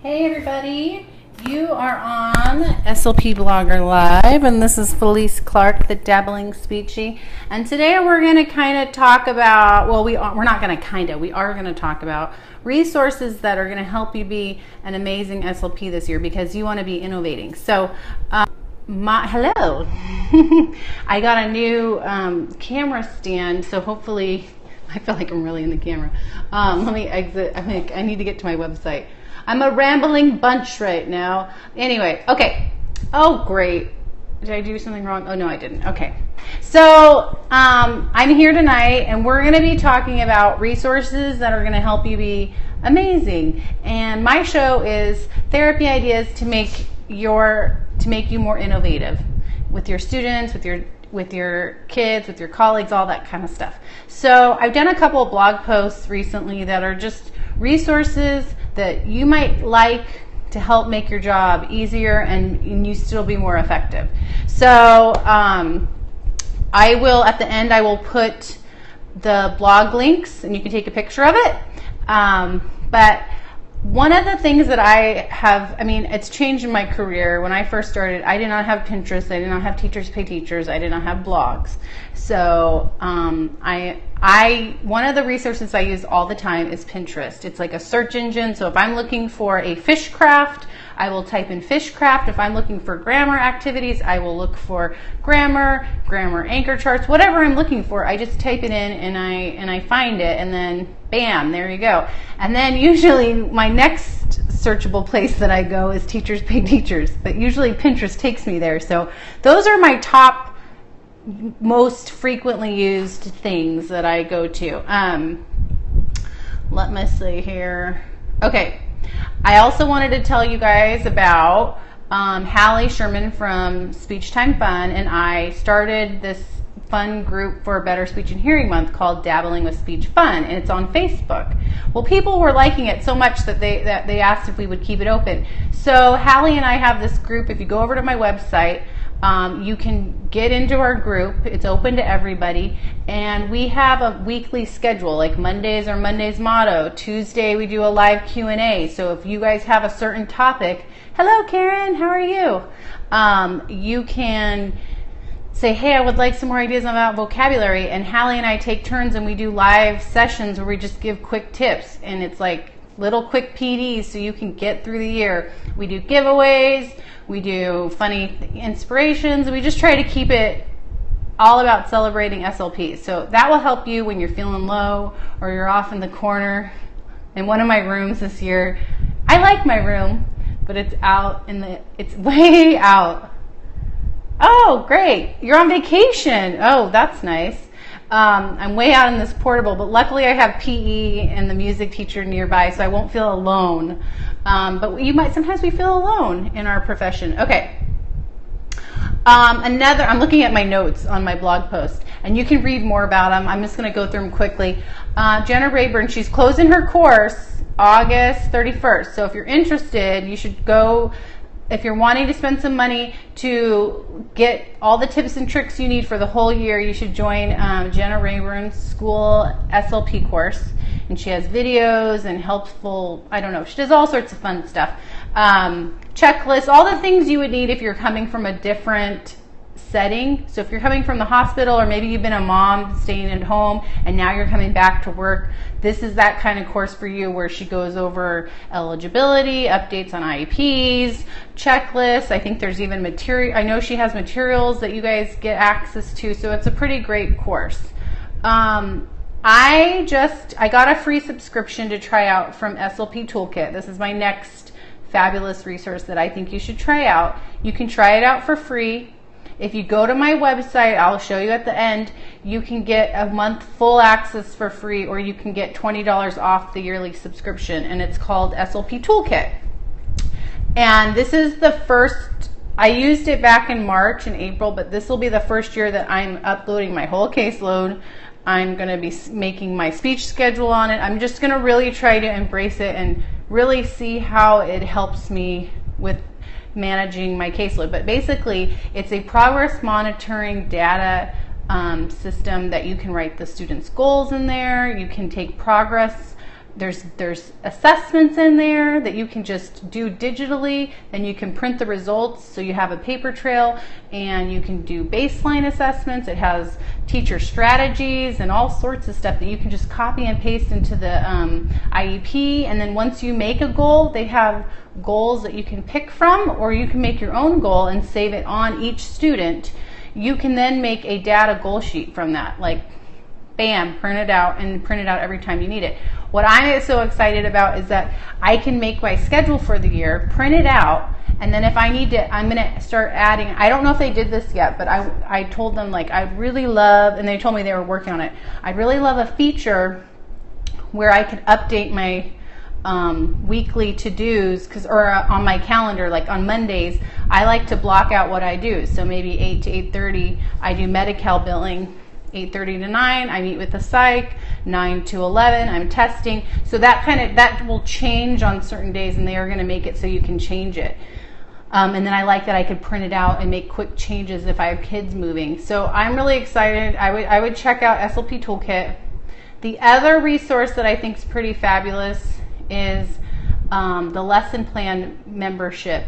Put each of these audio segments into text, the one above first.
Hey everybody, you are on SLP Blogger Live, and this is Felice Clark, the Dabbling Speechie. And today we're going to kind of talk about, well, we are going to talk about resources that are going to help you be an amazing SLP this year because you want to be innovating. So, hello. I got a new camera stand, so hopefully, I feel like I'm really in the camera. Let me exit. I need to get to my website. I'm a rambling bunch right now. Anyway, okay. Oh, great. Did I do something wrong? Oh, no, I didn't. Okay. So I'm here tonight, and we're going to be talking about resources that are going to help you be amazing. And my show is therapy ideas to make you more innovative with your students, with your kids, with your colleagues, all that kind of stuff. So I've done a couple of blog posts recently that are just resources that you might like to help make your job easier and you still be more effective. So I will, at the end, I will put the blog links and you can take a picture of it. But one of the things that it's changed in my career. When I first started, I did not have Pinterest. I did not have Teachers Pay Teachers. I did not have blogs. So one of the resources I use all the time is Pinterest. It's like a search engine. So if I'm looking for a fish craft, I will type in fish craft. If I'm looking for grammar activities, I will look for grammar anchor charts, whatever I'm looking for. I just type it in and I find it, and then bam, there you go. And then usually my next searchable place that I go is Teachers Pay Teachers, but usually Pinterest takes me there. So those are my top most frequently used things that I go to. Let me see here. Okay. I also wanted to tell you guys about Hallie Sherman from Speech Time Fun, and I started this fun group for Better Speech and Hearing Month called Dabbling with Speech Fun, and it's on Facebook. Well, people were liking it so much that they asked if we would keep it open. So Hallie and I have this group. If you go over to my website, you can get into our group. It's open to everybody, and we have a weekly schedule. Like Mondays are Monday's motto. Tuesday we do a live Q&A. So if you guys have a certain topic, hello Karen, how are you? You can say, hey, I would like some more ideas about vocabulary, and Hallie and I take turns and we do live sessions where we just give quick tips, and it's like little quick PDs so you can get through the year. We do giveaways, we do funny inspirations, and we just try to keep it all about celebrating SLPs. So that will help you when you're feeling low or you're off in the corner. In one of my rooms this year, I like my room, but it's way out. Oh, great. You're on vacation. Oh, that's nice. I'm way out in this portable, but luckily I have PE and the music teacher nearby, so I won't feel alone. But sometimes we feel alone in our profession. Okay. I'm looking at my notes on my blog post, and you can read more about them. I'm just going to go through them quickly. Jenna Rayburn, she's closing her course August 31st. So if you're interested, you should go. If you're wanting to spend some money to get all the tips and tricks you need for the whole year, you should join Jenna Rayburn's school SLP course. And she has videos and helpful, she does all sorts of fun stuff. Checklists, all the things you would need if you're coming from a different setting. So if you're coming from the hospital, or maybe you've been a mom staying at home and now you're coming back to work, this is that kind of course for you, where she goes over eligibility, updates on IEPs, checklists. I think there's even material. I know she has materials that you guys get access to, so it's a pretty great course. I got a free subscription to try out from SLP Toolkit. This is my next fabulous resource that I think you should try out. You can try it out for free. If you go to my website, I'll show you at the end, you can get a month full access for free, or you can get $20 off the yearly subscription, and it's called SLP Toolkit. And this is the first, I used it back in March and April, but this will be the first year that I'm uploading my whole caseload. I'm going to be making my speech schedule on it. I'm just going to really try to embrace it and really see how it helps me with managing my caseload. But basically, it's a progress monitoring data system that you can write the students' goals in there. You can take progress there's assessments in there that you can just do digitally, and you can print the results so you have a paper trail, and you can do baseline assessments. It has teacher strategies and all sorts of stuff that you can just copy and paste into the IEP. And then once you make a goal, they have goals that you can pick from, or you can make your own goal and save it on each student. You can then make a data goal sheet from that, like bam, print it out every time you need it. What I'm so excited about is that I can make my schedule for the year, print it out, and then if I need to, I'm going to start adding. I don't know if they did this yet, but I told them, like, I'd really love, and they told me they were working on it, I'd really love a feature where I could update my weekly to-dos, or on my calendar, like on Mondays, I like to block out what I do. So maybe 8 to 8:30, I do Medi-Cal billing. 8:30 to 9, I meet with the psych. 9 to 11, I'm testing. So that will change on certain days, and they are going to make it so you can change it. And then I like that I could print it out and make quick changes if I have kids moving. So I'm really excited. I would check out SLP Toolkit. The other resource that I think is pretty fabulous is the lesson plan membership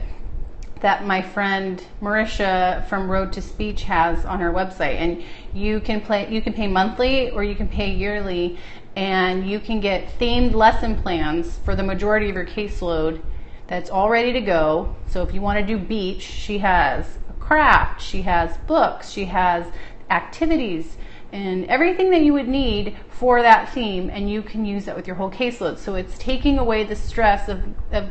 that my friend Marisha from Road to Speech has on her website. And you can pay monthly or you can pay yearly, and you can get themed lesson plans for the majority of your caseload that's all ready to go. So if you want to do beach, she has a craft, she has books, she has activities, and everything that you would need for that theme, and you can use that with your whole caseload. So it's taking away the stress of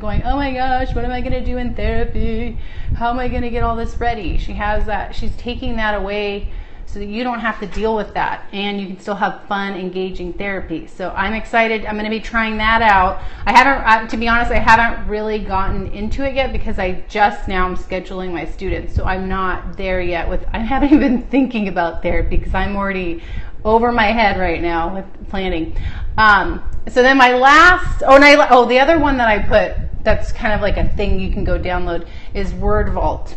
going, oh my gosh, what am I going to do in therapy? How am I going to get all this ready? She has that. She's taking that away so that you don't have to deal with that, and you can still have fun, engaging therapy. So I'm excited. I'm going to be trying that out. To be honest, I haven't really gotten into it yet because I just now am scheduling my students. So I'm not there yet I haven't even thinking about therapy because I'm already over my head right now with planning. So then my last, the other one that I put that's kind of like a thing you can go download is Word Vault.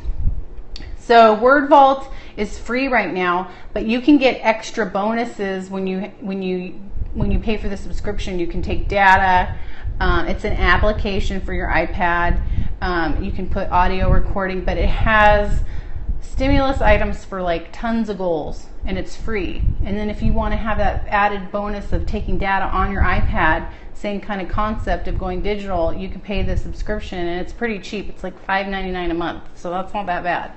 So Word Vault is free right now, but you can get extra bonuses when you pay for the subscription. You can take data. It's an application for your iPad. You can put audio recording, but it has stimulus items for like tons of goals, and it's free. And then if you want to have that added bonus of taking data on your iPad, same kind of concept of going digital, you can pay the subscription, and it's pretty cheap. It's like $5.99 a month, so that's not that bad.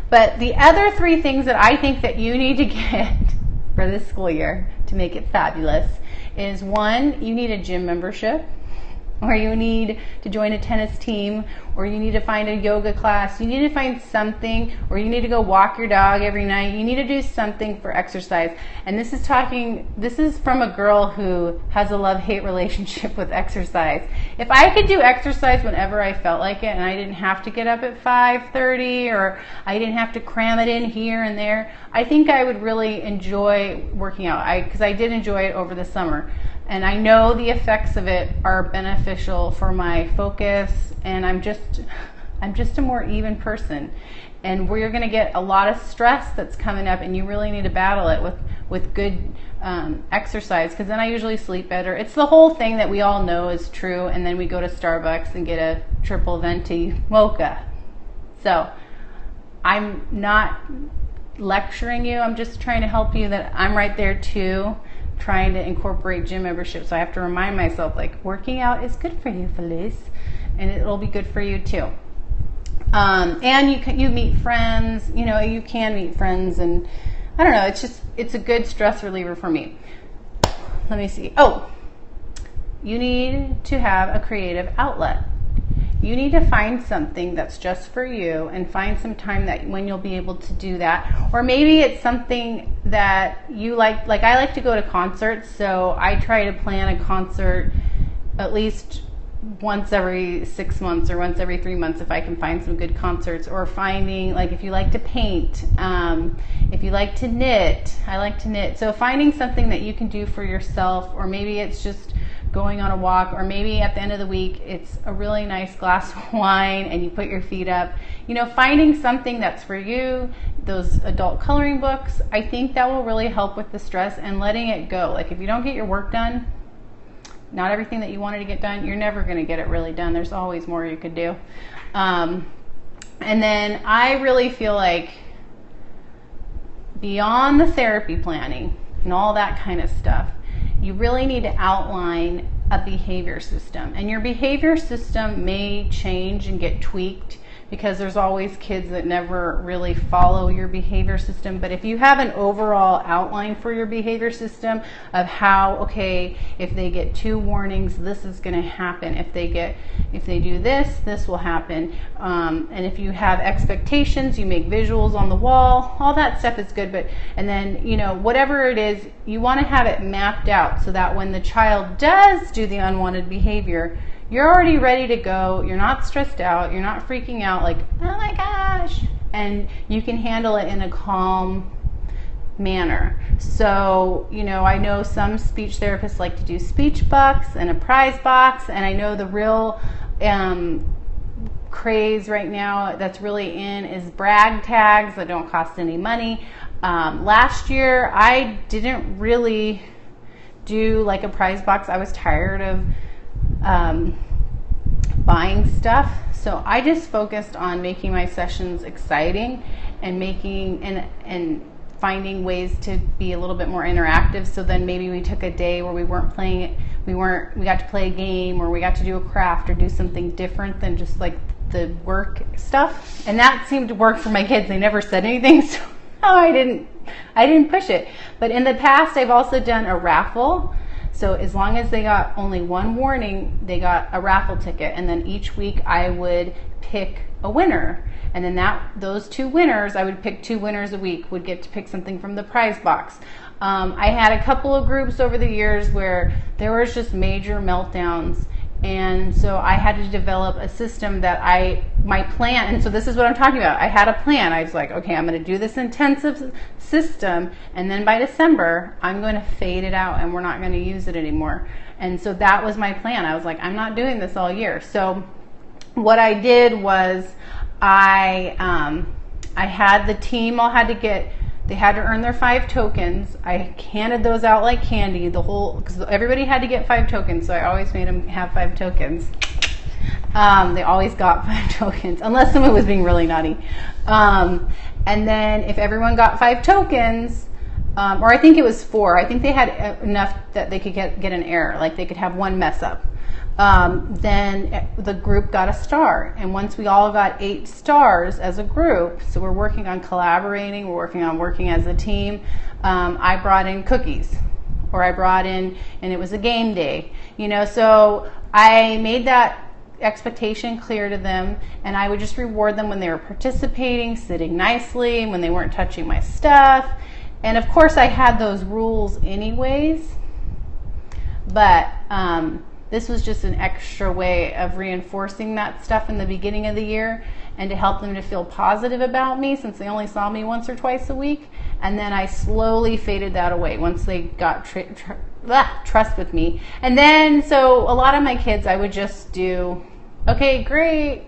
But the other three things that I think that you need to get for this school year to make it fabulous is, one, you need a gym membership, or you need to join a tennis team, or you need to find a yoga class. You need to find something, or you need to go walk your dog every night. You need to do something for exercise. And this is from a girl who has a love-hate relationship with exercise. If I could do exercise whenever I felt like it, and I didn't have to get up at 5:30, or I didn't have to cram it in here and there, I think I would really enjoy working out, because I did enjoy it over the summer. And I know the effects of it are beneficial for my focus, and I'm just a more even person. And we're going to get a lot of stress that's coming up, and you really need to battle it with good exercise, because then I usually sleep better. It's the whole thing that we all know is true, and then we go to Starbucks and get a triple venti mocha. So I'm not lecturing you. I'm just trying to help you that I'm right there too, trying to incorporate gym membership. So I have to remind myself, like, working out is good for you, Felice, and it'll be good for you too. And you meet friends, you can meet friends, and I don't know, it's a good stress reliever for me. Let me see. You need to have a creative outlet. You need to find something that's just for you, and find some time that when you'll be able to do that. Or maybe it's something that you like I like to go to concerts, so I try to plan a concert at least once every 6 months or once every 3 months if I can find some good concerts. Or finding, like, if you like to paint, if you like to knit, I like to knit. So finding something that you can do for yourself, or maybe it's just going on a walk, or maybe at the end of the week it's a really nice glass of wine and you put your feet up. Finding something that's for you. Those adult coloring books, I think that will really help with the stress and letting it go. Like, if you don't get your work done, not everything that you wanted to get done, you're never going to get it really done. There's always more you could do. And then I really feel like beyond the therapy planning and all that kind of stuff, you really need to outline a behavior system. And your behavior system may change and get tweaked because there's always kids that never really follow your behavior system. But if you have an overall outline for your behavior system of how, okay, if they get 2 warnings, this is going to happen. If they do this, this will happen. And if you have expectations, you make visuals on the wall, all that stuff is good. And then, you know, whatever it is, you want to have it mapped out so that when the child does do the unwanted behavior, you're already ready to go. You're not stressed out. You're not freaking out like, oh my gosh. And you can handle it in a calm manner. So, you know, I know some speech therapists like to do speech bucks and a prize box. And I know the real craze right now that's really in is brag tags that don't cost any money. Last year, I didn't really do like a prize box. I was tired of buying stuff, so I just focused on making my sessions exciting and making and finding ways to be a little bit more interactive. So then maybe we took a day where we weren't playing it, we got to play a game, or we got to do a craft or do something different than just like the work stuff, and that seemed to work for my kids. They never said anything, so I didn't push it. But in the past, I've also done a raffle. So as long as they got only 1 warning, they got a raffle ticket. And then each week I would pick a winner. And then those 2 winners, I would pick 2 winners a week, would get to pick something from the prize box. I had a couple of groups over the years where there was just major meltdowns. And so I had to develop a system that my plan, and so this is what I'm talking about. I had a plan. I was like, okay, I'm going to do this intensive system, and then by December, I'm going to fade it out, and we're not going to use it anymore. And so that was my plan. I was like, I'm not doing this all year. So what I did was I had the team all they had to earn their 5 tokens. I handed those out like candy, because everybody had to get 5 tokens, so I always made them have 5 tokens. They always got 5 tokens, unless someone was being really naughty. And then if everyone got 5 tokens, or I think it was 4, I think they had enough that they could get an error, like they could have 1 mess up. Then the group got a star. And once we all got 8 stars as a group, so we're working on collaborating, we're working on working as a team, I brought in cookies, or I brought in, and it was a game day, you know, so I made that expectation clear to them, and I would just reward them when they were participating, sitting nicely, when they weren't touching my stuff. And of course I had those rules anyways, but this was just an extra way of reinforcing that stuff in the beginning of the year and to help them to feel positive about me, since they only saw me once or twice a week. And then I slowly faded that away once they got trust with me. And then, so a lot of my kids, I would just do, okay, great.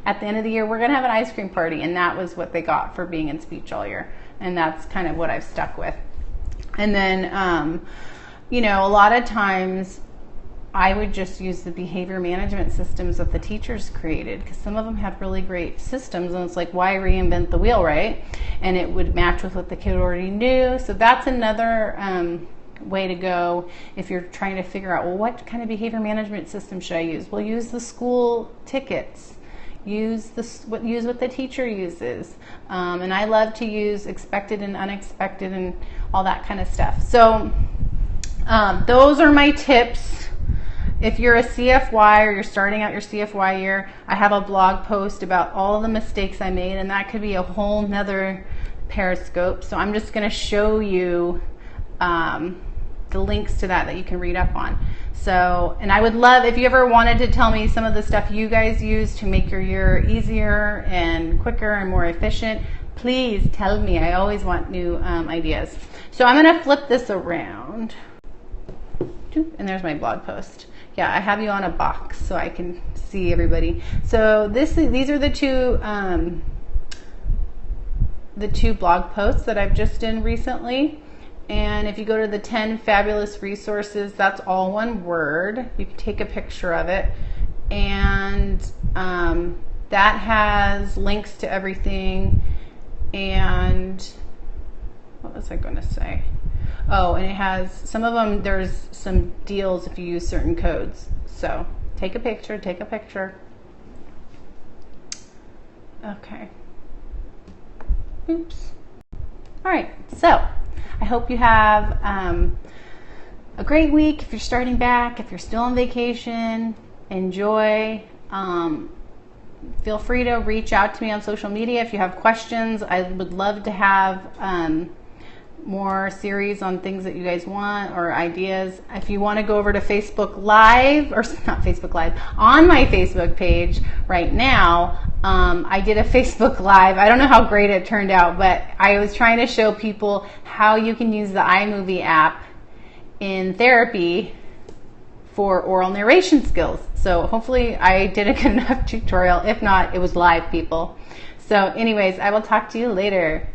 At the end of the year, we're going to have an ice cream party. And that was what they got for being in speech all year. And that's kind of what I've stuck with. And then, you know, a lot of times I would just use the behavior management systems that the teachers created, because some of them had really great systems, and it's like, why reinvent the wheel, right? And it would match with what the kid already knew. So that's another way to go if you're trying to figure out, well, what kind of behavior management system should I use? Well, use the school tickets. Use what the teacher uses. And I love to use expected and unexpected and all that kind of stuff. So those are my tips. If you're a CFY or you're starting out your CFY year, I have a blog post about all the mistakes I made, and that could be a whole nother Periscope. So I'm just going to show you the links to that you can read up on. So, and I would love if you ever wanted to tell me some of the stuff you guys use to make your year easier and quicker and more efficient, please tell me. I always want new ideas. So I'm going to flip this around. And there's my blog post. Yeah, I have you on a box so I can see everybody. So these are the two blog posts that I've just done recently. And if you go to the 10 fabulous resources, that's all one word. You can take a picture of it. And that has links to everything. And what was I going to say? Oh, and it has some of them, there's some deals if you use certain codes. So take a picture, take a picture. Okay. Oops. All right. So I hope you have a great week. If you're starting back, if you're still on vacation, enjoy. Feel free to reach out to me on social media if you have questions. I would love to have more series on things that you guys want or ideas. If you want to go over to Facebook Live, or not Facebook Live, on my Facebook page right now, I did a Facebook Live. I don't know how great it turned out, but I was trying to show people how you can use the iMovie app in therapy for oral narration skills. So hopefully I did a good enough tutorial. If not, it was live, people. So anyways, I will talk to you later.